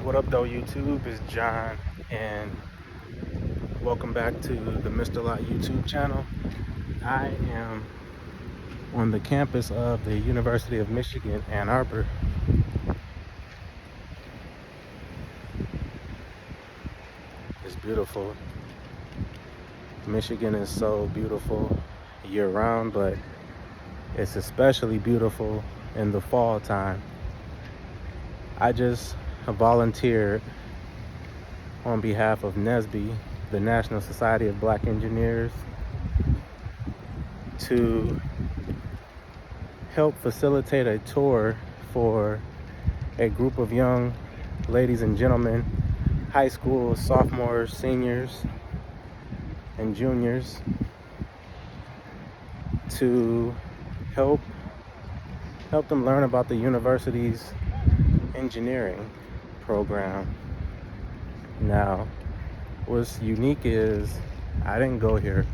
What up, though, YouTube? It's John, and welcome back to the Mr. Lot YouTube channel. I am on the campus of the University of Michigan, Ann Arbor. It's beautiful. Michigan is so beautiful year-round, but it's especially beautiful in the fall time. I just volunteered on behalf of NSBE, the National Society of Black Engineers, to help facilitate a tour for a group of young ladies and gentlemen, high school sophomores, seniors, and juniors, to help them learn about the university's engineering program. Now, what's unique is I didn't go here.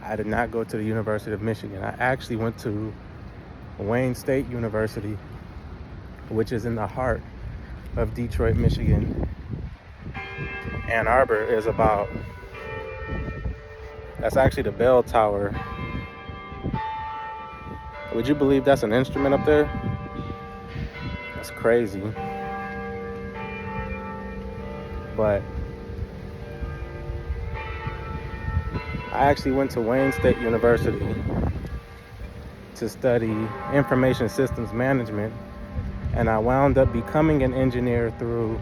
I did not go to the University of Michigan. I actually went to Wayne State University, which is in the heart of Detroit, Michigan. Ann Arbor is that's actually the bell tower. Would you believe that's an instrument up there? That's crazy. But I actually went to Wayne State University to study information systems management, and I wound up becoming an engineer through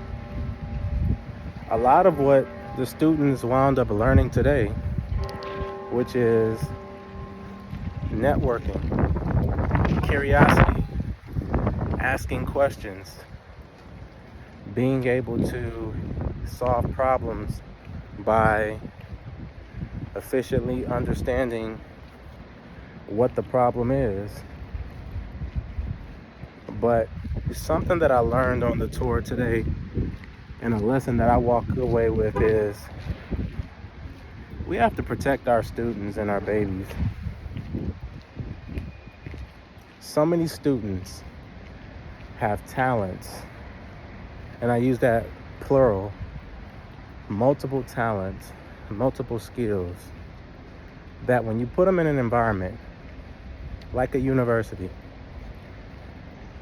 a lot of what the students wound up learning today, which is networking, curiosity, asking questions, being able to solve problems by efficiently understanding what the problem is. But something that I learned on the tour today, and a lesson that I walk away with, is we have to protect our students and our babies. So many students have talents, and I use that plural, multiple talents, multiple skills, that when you put them in an environment like a university,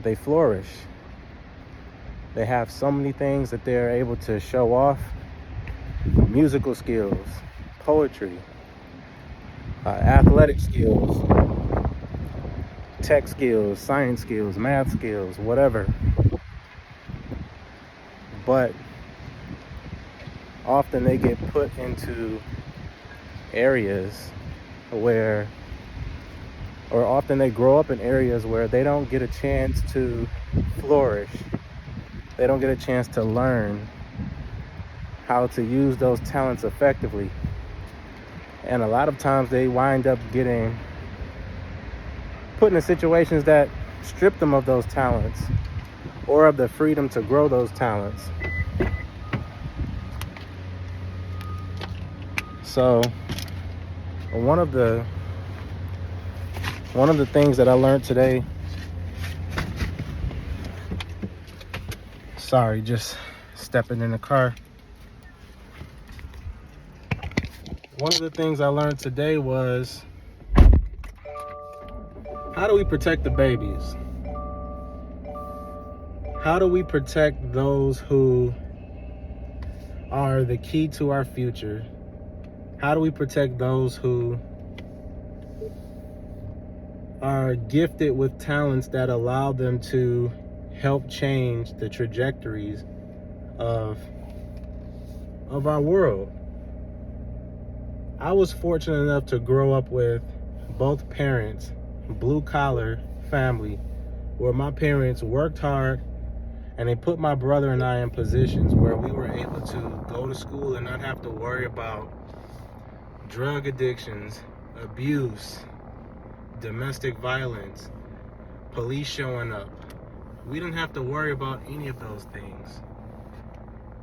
they flourish. They have so many things that they're able to show off: musical skills, poetry, athletic skills, tech skills, science skills, math skills, whatever. But often they get put into areas where, or often they grow up in areas where they don't get a chance to flourish. They don't get a chance to learn how to use those talents effectively. And a lot of times they wind up getting put in situations that strip them of those talents or of the freedom to grow those talents. So one of the things that I learned today, sorry, just stepping in the car. One of the things I learned today was, how do we protect the babies? How do we protect those who are the key to our future? How do we protect those who are gifted with talents that allow them to help change the trajectories of our world? I was fortunate enough to grow up with both parents, blue-collar family, where my parents worked hard and they put my brother and I in positions where we were able to go to school and not have to worry about drug addictions, abuse, domestic violence, police showing up. We didn't have to worry about any of those things.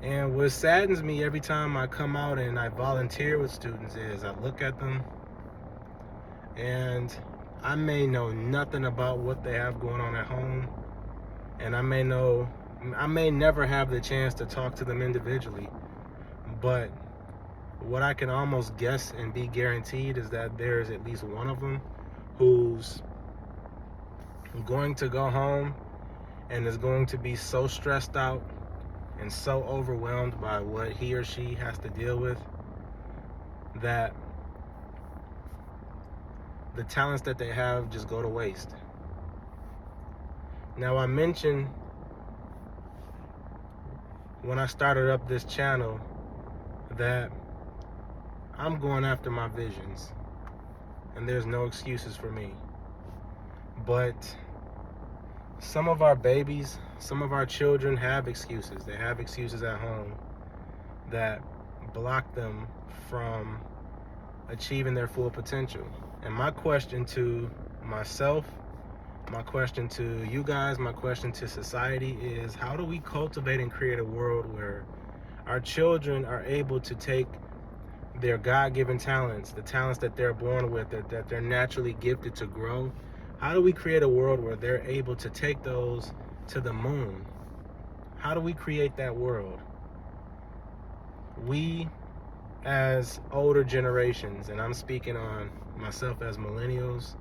And what saddens me every time I come out and I volunteer with students is I look at them and I may know nothing about what they have going on at home, and I may know I may never have the chance to talk to them individually, but what I can almost guess and be guaranteed is that there is at least one of them who's going to go home and is going to be so stressed out and so overwhelmed by what he or she has to deal with that the talents that they have just go to waste. Now, I mentioned when I started up this channel that I'm going after my visions, and there's no excuses for me. But some of our babies, some of our children have excuses. They have excuses at home that block them from achieving their full potential. And my question to myself, my question to you guys, my question to society is, how do we cultivate and create a world where our children are able to take their God-given talents, the talents that they're born with, that they're naturally gifted to grow? How do we create a world where they're able to take those to the moon? How do we create that world? We, as older generations, and I'm speaking on myself as millennials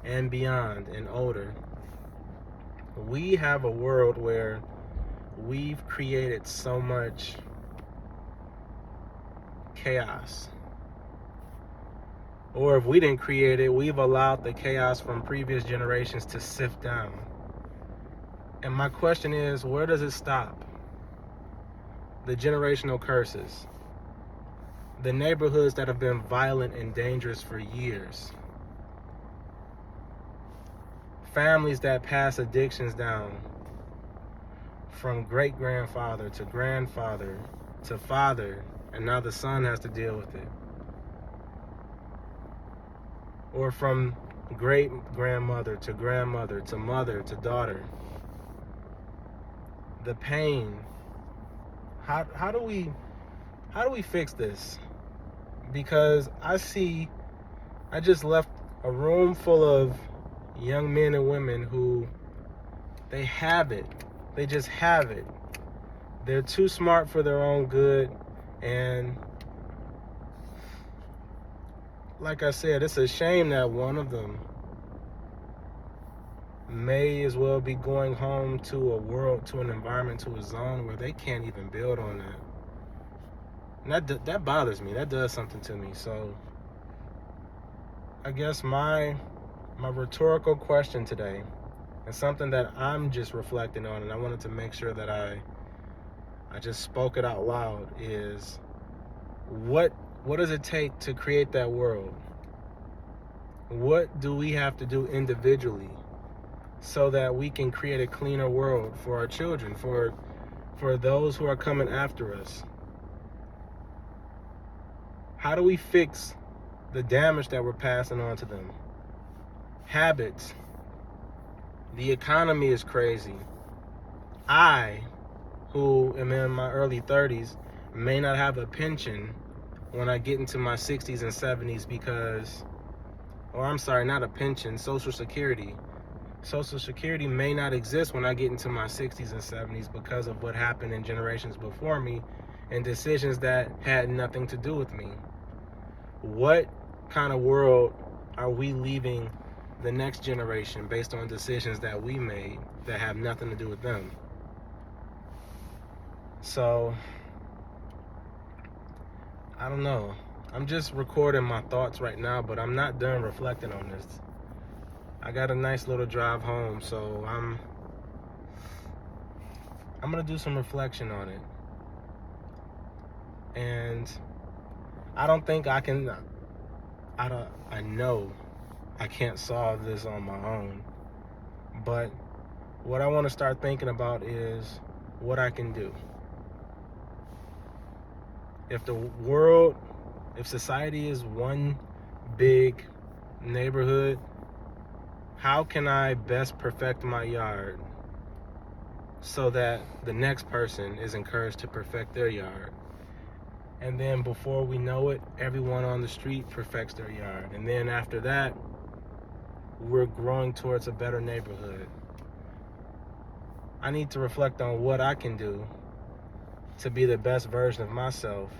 and beyond and older, we have a world where we've created so much chaos. Or if we didn't create it, we've allowed the chaos from previous generations to sift down. And my question is, where does it stop? The generational curses, the neighborhoods that have been violent and dangerous for years, families that pass addictions down from great-grandfather to grandfather to father, and now the son has to deal with it. Or from great-grandmother to mother to daughter. The pain. How do we fix this? Because I just left a room full of young men and women who, they have it. They just have it. They're too smart for their own good, and like I said, it's a shame that one of them may as well be going home to a world, to an environment, to a zone where they can't even build on that. And that bothers me. That does something to me. So I guess my rhetorical question today, and something that I'm just reflecting on, and I wanted to make sure that I just spoke it out loud, is what does it take to create that world? What do we have to do individually so that we can create a cleaner world for our children, for those who are coming after us? How do we fix the damage that we're passing on to them? Habits. The economy is crazy. I, who am in my early 30s, may not have a pension when I get into my 60s and 70s because, or I'm sorry, not a pension, Social Security. Social Security may not exist when I get into my 60s and 70s because of what happened in generations before me and decisions that had nothing to do with me. What kind of world are we leaving the next generation based on decisions that we made that have nothing to do with them? So, I don't know. I'm just recording my thoughts right now, but I'm not done reflecting on this. I got a nice little drive home, so I'm gonna do some reflection on it. And I don't think I can, I know I can't solve this on my own, but what I want to start thinking about is what I can do. If the world, if society is one big neighborhood, how can I best perfect my yard so that the next person is encouraged to perfect their yard? And then before we know it, everyone on the street perfects their yard. And then after that, we're growing towards a better neighborhood. I need to reflect on what I can do to be the best version of myself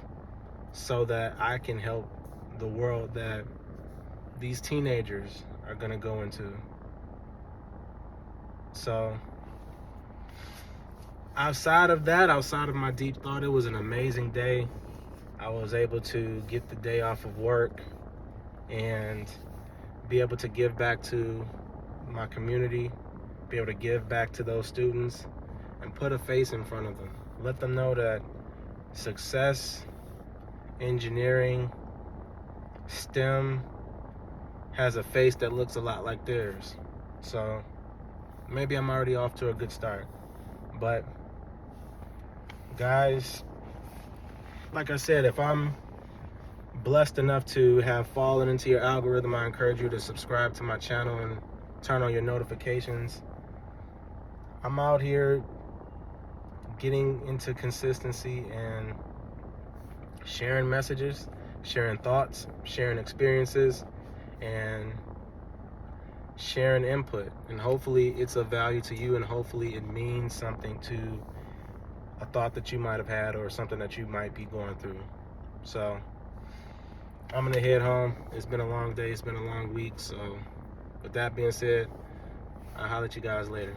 so that I can help the world that these teenagers are going to go into. So outside of that, outside of my deep thought, it was an amazing day. I was able to get the day off of work and be able to give back to my community, be able to give back to those students and put a face in front of them. Let them know that success, engineering, STEM has a face that looks a lot like theirs. So maybe I'm already off to a good start. But guys, like I said, if I'm blessed enough to have fallen into your algorithm, I encourage you to subscribe to my channel and turn on your notifications. I'm out here getting into consistency and sharing messages, sharing thoughts, sharing experiences, and sharing input. And hopefully it's of value to you, and hopefully it means something to a thought that you might have had or something that you might be going through. So I'm gonna head home. It's been a long day, it's been a long week. So with that being said, I'll holler at you guys later.